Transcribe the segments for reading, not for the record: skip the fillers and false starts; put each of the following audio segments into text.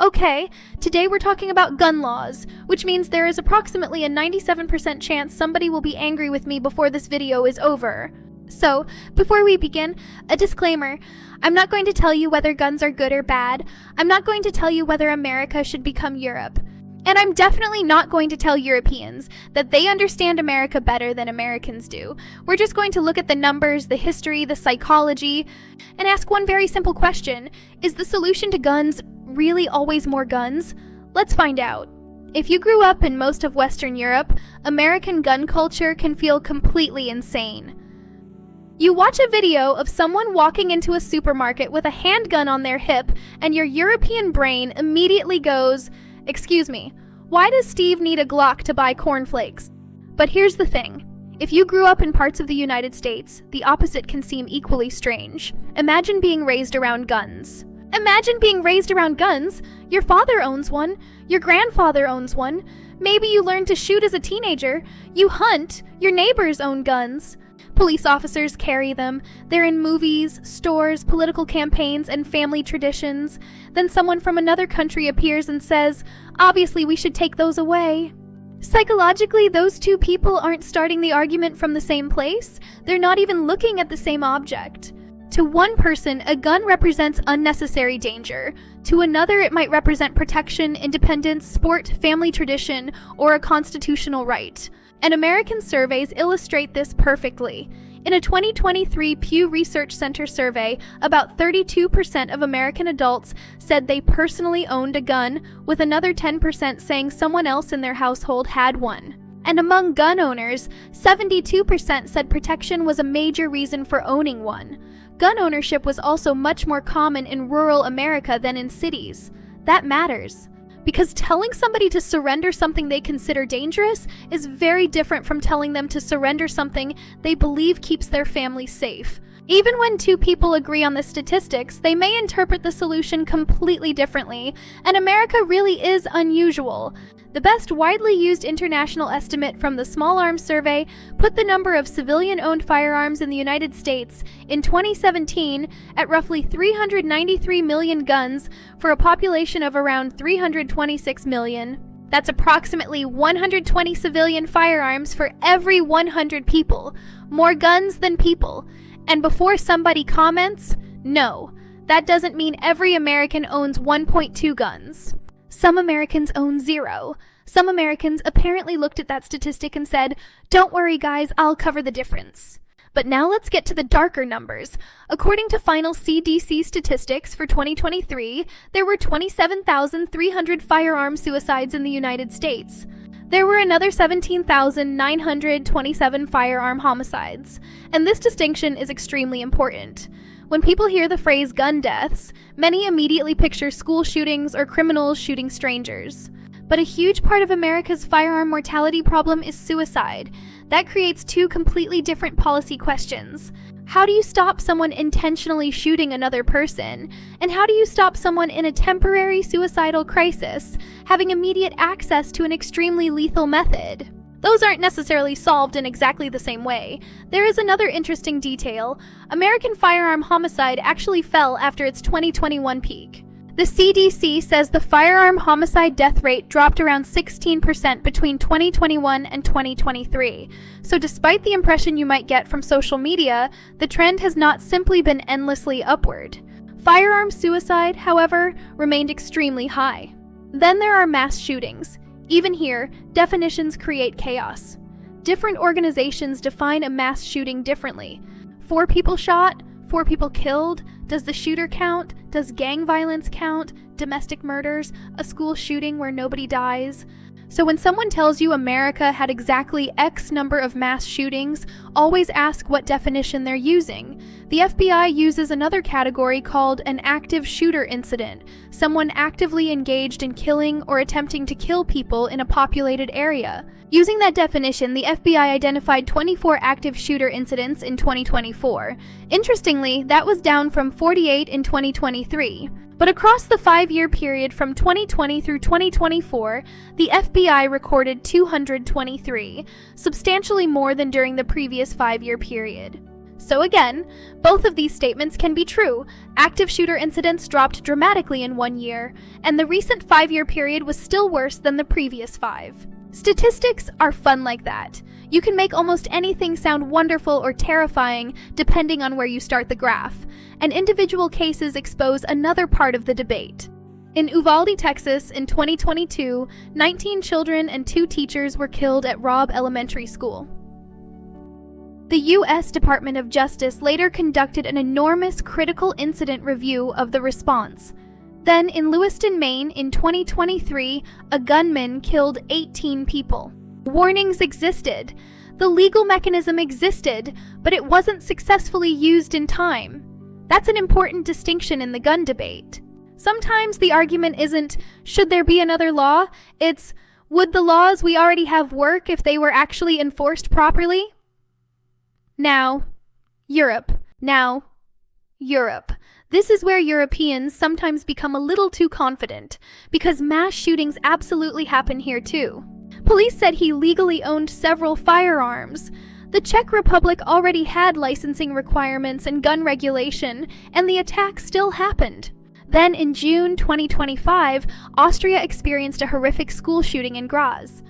Okay, today we're talking about gun laws, which means there is approximately a 97% chance somebody will be angry with me before this video is over. So, before we begin, a disclaimer. I'm not going to tell you whether guns are good or bad. I'm not going to tell you whether America should become Europe. And I'm definitely not going to tell Europeans that they understand America better than Americans do. We're just going to look at the numbers, the history, the psychology, and ask one very simple question. Is the solution to guns really always more guns? Let's find out. If you grew up in most of Western Europe, American gun culture can feel completely insane. You watch a video of someone walking into a supermarket with a handgun on their hip, and your European brain immediately goes, "Excuse me, why does Steve need a Glock to buy cornflakes?" But here's the thing. If you grew up in parts of the United States, the opposite can seem equally strange. Imagine being raised around guns. Imagine being raised around guns. Your father owns one. Your grandfather owns one. Maybe you learned to shoot as a teenager. You hunt. Your neighbors own guns. Police officers carry them. They're in movies, stores, political campaigns, and family traditions. Then someone from another country appears and says, "Obviously, we should take those away." Psychologically, those two people aren't starting the argument from the same place. They're not even looking at the same object. To one person, a gun represents unnecessary danger. To another, it might represent protection, independence, sport, family tradition, or a constitutional right. And American surveys illustrate this perfectly. In a 2023 Pew Research Center survey, about 32% of American adults said they personally owned a gun, with another 10% saying someone else in their household had one. And among gun owners, 72% said protection was a major reason for owning one. Gun ownership was also much more common in rural America than in cities. That matters. Because telling somebody to surrender something they consider dangerous is very different from telling them to surrender something they believe keeps their family safe. Even when two people agree on the statistics, they may interpret the solution completely differently, and America really is unusual. The best widely used international estimate from the Small Arms Survey put the number of civilian-owned firearms in the United States in 2017 at roughly 393 million guns for a population of around 326 million. That's approximately 120 civilian firearms for every 100 people. More guns than people. And before somebody comments, no, that doesn't mean every American owns 1.2 guns. Some Americans own 0. Some Americans apparently looked at that statistic and said, "Don't worry guys, I'll cover the difference." But now let's get to the darker numbers. According to final CDC statistics for 2023, there were 27,300 firearm suicides in the United States. There were another 17,927 firearm homicides. And this distinction is extremely important. When people hear the phrase gun deaths, many immediately picture school shootings or criminals shooting strangers. But a huge part of America's firearm mortality problem is suicide. That creates two completely different policy questions. How do you stop someone intentionally shooting another person? And how do you stop someone in a temporary suicidal crisis having immediate access to an extremely lethal method? Those aren't necessarily solved in exactly the same way. There is another interesting detail. American firearm homicide actually fell after its 2021 peak. The CDC says the firearm homicide death rate dropped around 16% between 2021 and 2023. So despite the impression you might get from social media, the trend has not simply been endlessly upward. Firearm suicide, however, remained extremely high. Then there are mass shootings. Even here, definitions create chaos. Different organizations define a mass shooting differently. 4 people shot, 4 people killed. Does the shooter count? Does gang violence count? Domestic murders? A school shooting where nobody dies? So when someone tells you America had exactly X number of mass shootings, always ask what definition they're using. The FBI uses another category called an active shooter incident, someone actively engaged in killing or attempting to kill people in a populated area. Using that definition, the FBI identified 24 active shooter incidents in 2024. Interestingly, that was down from 48 in 2023. But across the 5-year period from 2020 through 2024, the FBI recorded 223, substantially more than during the previous 5-year period. So again, both of these statements can be true. Active shooter incidents dropped dramatically in 1 year, and the recent 5-year period was still worse than the previous 5. Statistics are fun like that. You can make almost anything sound wonderful or terrifying depending on where you start the graph, and individual cases expose another part of the debate. In Uvalde, Texas, in 2022, 19 children and 2 teachers were killed at Robb Elementary School. The U.S. Department of Justice later conducted an enormous critical incident review of the response. Then, in Lewiston, Maine, in 2023, a gunman killed 18 people. Warnings existed. The legal mechanism existed, but it wasn't successfully used in time. That's an important distinction in the gun debate. Sometimes the argument isn't, should there be another law? It's, would the laws we already have work if they were actually enforced properly? Now, Europe. This is where Europeans sometimes become a little too confident, because mass shootings absolutely happen here too. Police said he legally owned several firearms. The Czech Republic already had licensing requirements and gun regulation, and the attack still happened. Then in June 2025, Austria experienced a horrific school shooting in Graz.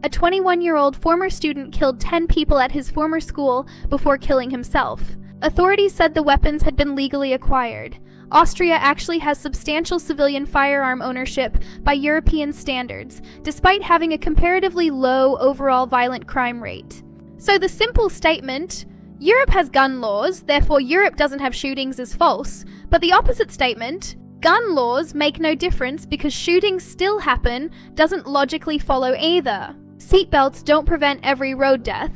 A 21-year-old former student killed 10 people at his former school before killing himself. Authorities said the weapons had been legally acquired. Austria actually has substantial civilian firearm ownership by European standards, despite having a comparatively low overall violent crime rate. So the simple statement, Europe has gun laws, therefore Europe doesn't have shootings, is false. But the opposite statement, gun laws make no difference because shootings still happen, doesn't logically follow either. Seatbelts don't prevent every road death.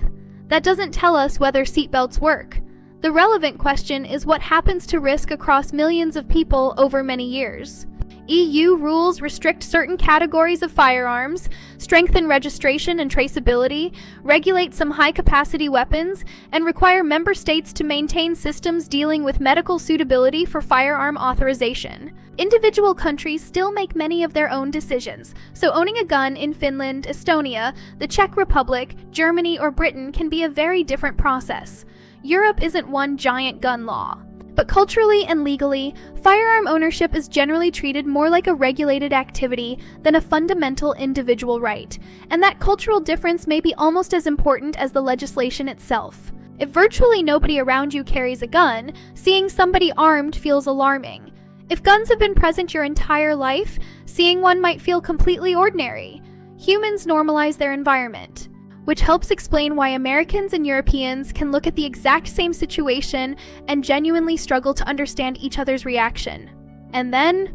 That doesn't tell us whether seatbelts work. The relevant question is what happens to risk across millions of people over many years. EU rules restrict certain categories of firearms, strengthen registration and traceability, regulate some high-capacity weapons, and require member states to maintain systems dealing with medical suitability for firearm authorization. Individual countries still make many of their own decisions, so owning a gun in Finland, Estonia, the Czech Republic, Germany, or Britain can be a very different process. Europe isn't one giant gun law. But culturally and legally, firearm ownership is generally treated more like a regulated activity than a fundamental individual right, and that cultural difference may be almost as important as the legislation itself. If virtually nobody around you carries a gun, seeing somebody armed feels alarming. If guns have been present your entire life, seeing one might feel completely ordinary. Humans normalize their environment, which helps explain why Americans and Europeans can look at the exact same situation and genuinely struggle to understand each other's reaction. And then,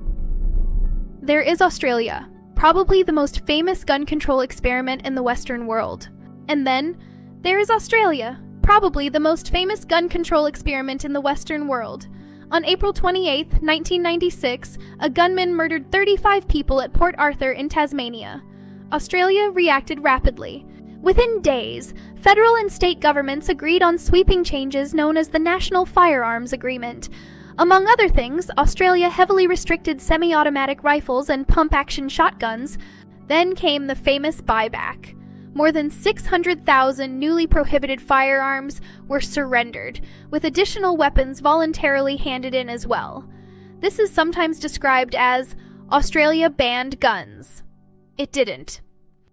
there is Australia, probably the most famous gun control experiment in the Western world. And then, there is Australia, probably the most famous gun control experiment in the Western world. On April 28, 1996, a gunman murdered 35 people at Port Arthur in Tasmania. Australia reacted rapidly. Within days, federal and state governments agreed on sweeping changes known as the National Firearms Agreement. Among other things, Australia heavily restricted semi-automatic rifles and pump-action shotguns. Then came the famous buyback. More than 600,000 newly prohibited firearms were surrendered, with additional weapons voluntarily handed in as well. This is sometimes described as Australia banned guns. It didn't.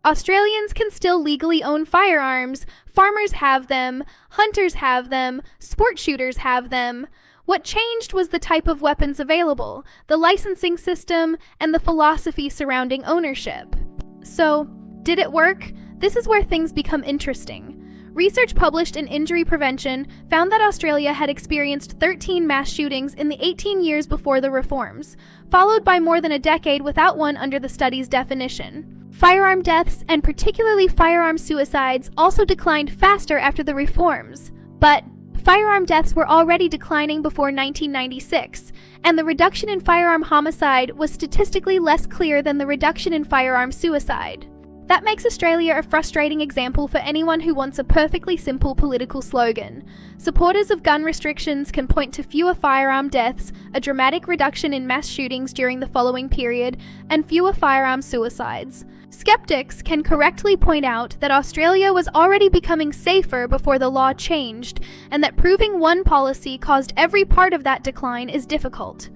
Australians can still legally own firearms. Farmers have them, hunters have them, sport shooters have them. What changed was the type of weapons available, the licensing system, and the philosophy surrounding ownership. So, did it work? This is where things become interesting. Research published in Injury Prevention found that Australia had experienced 13 mass shootings in the 18 years before the reforms, followed by more than a decade without one under the study's definition. Firearm deaths, and particularly firearm suicides, also declined faster after the reforms. But firearm deaths were already declining before 1996, and the reduction in firearm homicide was statistically less clear than the reduction in firearm suicide. That makes Australia a frustrating example for anyone who wants a perfectly simple political slogan. Supporters of gun restrictions can point to fewer firearm deaths, a dramatic reduction in mass shootings during the following period, and fewer firearm suicides. Skeptics can correctly point out that Australia was already becoming safer before the law changed, and that proving one policy caused every part of that decline is difficult.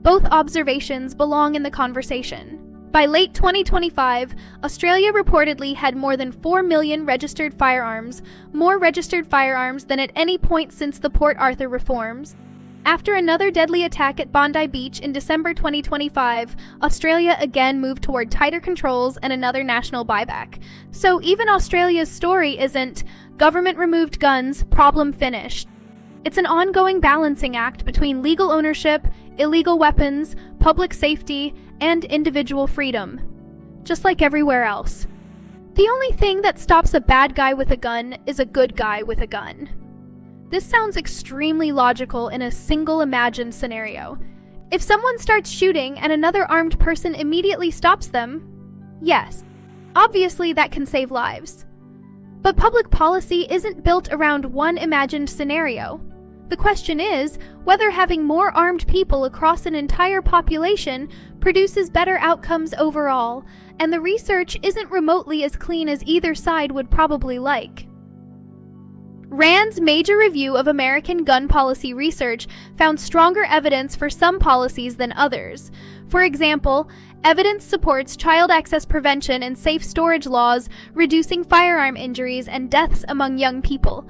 Both observations belong in the conversation. By late 2025, Australia reportedly had more than 4 million registered firearms, more registered firearms than at any point since the Port Arthur reforms. After another deadly attack at Bondi Beach in December 2025, Australia again moved toward tighter controls and another national buyback. So even Australia's story isn't government removed guns, problem finished. It's an ongoing balancing act between legal ownership, illegal weapons, public safety, and individual freedom, just like everywhere else. The only thing that stops a bad guy with a gun is a good guy with a gun. This sounds extremely logical in a single imagined scenario. If someone starts shooting and another armed person immediately stops them, yes, obviously that can save lives. But public policy isn't built around one imagined scenario. The question is whether having more armed people across an entire population produces better outcomes overall, and the research isn't remotely as clean as either side would probably like. Rand's major review of American gun policy research found stronger evidence for some policies than others. For example, evidence supports child access prevention and safe storage laws, reducing firearm injuries and deaths among young people.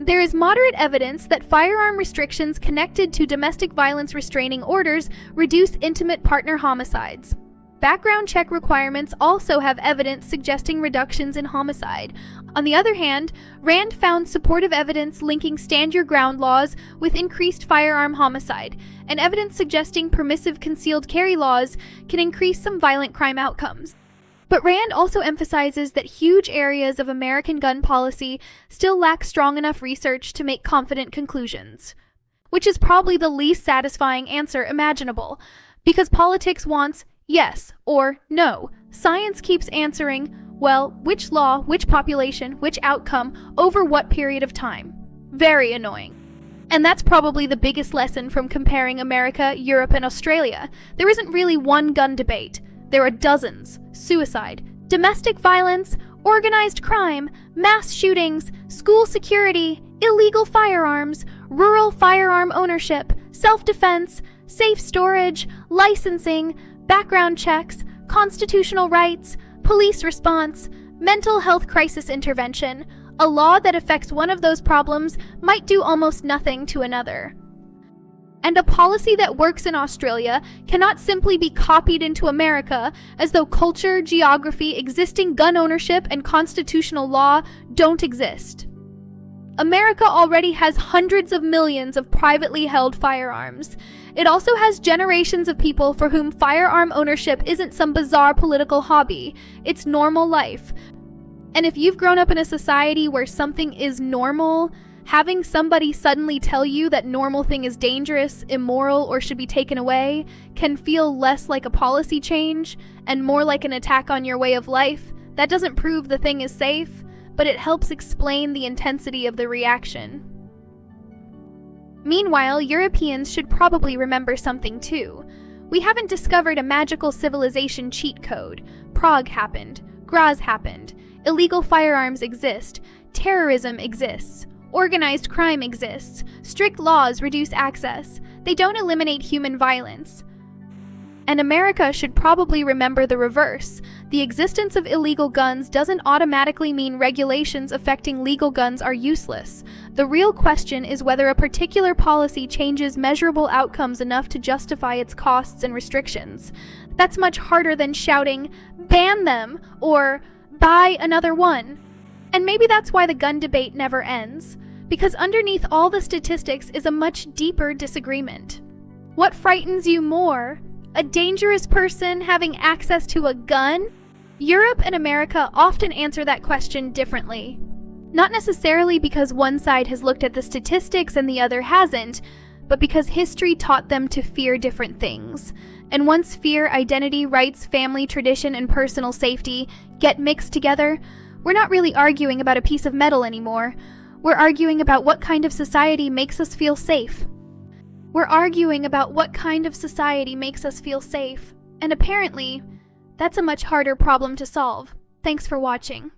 There is moderate evidence that firearm restrictions connected to domestic violence restraining orders reduce intimate partner homicides. Background check requirements also have evidence suggesting reductions in homicide. On the other hand, Rand found supportive evidence linking stand your ground laws with increased firearm homicide, and evidence suggesting permissive concealed carry laws can increase some violent crime outcomes. But Rand also emphasizes that huge areas of American gun policy still lack strong enough research to make confident conclusions. Which is probably the least satisfying answer imaginable, because politics wants yes or no. Science keeps answering, well, which law, which population, which outcome, over what period of time. Very annoying. And that's probably the biggest lesson from comparing America, Europe, and Australia. There isn't really one gun debate. There are dozens. Suicide, domestic violence, organized crime, mass shootings, school security, illegal firearms, rural firearm ownership, self-defense, safe storage, licensing, background checks, constitutional rights, police response, mental health crisis intervention. A law that affects one of those problems might do almost nothing to another. And a policy that works in Australia cannot simply be copied into America as though culture, geography, existing gun ownership, and constitutional law don't exist. America already has hundreds of millions of privately held firearms. It also has generations of people for whom firearm ownership isn't some bizarre political hobby. It's normal life. And if you've grown up in a society where something is normal, having somebody suddenly tell you that normal thing is dangerous, immoral, or should be taken away can feel less like a policy change and more like an attack on your way of life. That doesn't prove the thing is safe, but it helps explain the intensity of the reaction. Meanwhile, Europeans should probably remember something too. We haven't discovered a magical civilization cheat code. Prague happened. Graz happened. Illegal firearms exist. Terrorism exists. Organized crime exists. Strict laws reduce access. They don't eliminate human violence. And America should probably remember the reverse. The existence of illegal guns doesn't automatically mean regulations affecting legal guns are useless. The real question is whether a particular policy changes measurable outcomes enough to justify its costs and restrictions. That's much harder than shouting, "Ban them!" or "Buy another one." And maybe that's why the gun debate never ends, because underneath all the statistics is a much deeper disagreement. What frightens you more? A dangerous person having access to a gun? Europe and America often answer that question differently. Not necessarily because one side has looked at the statistics and the other hasn't, but because history taught them to fear different things. And once fear, identity, rights, family, tradition, and personal safety get mixed together, we're not really arguing about a piece of metal anymore. We're arguing about what kind of society makes us feel safe. We're arguing about what kind of society makes us feel safe. And apparently, that's a much harder problem to solve. Thanks for watching.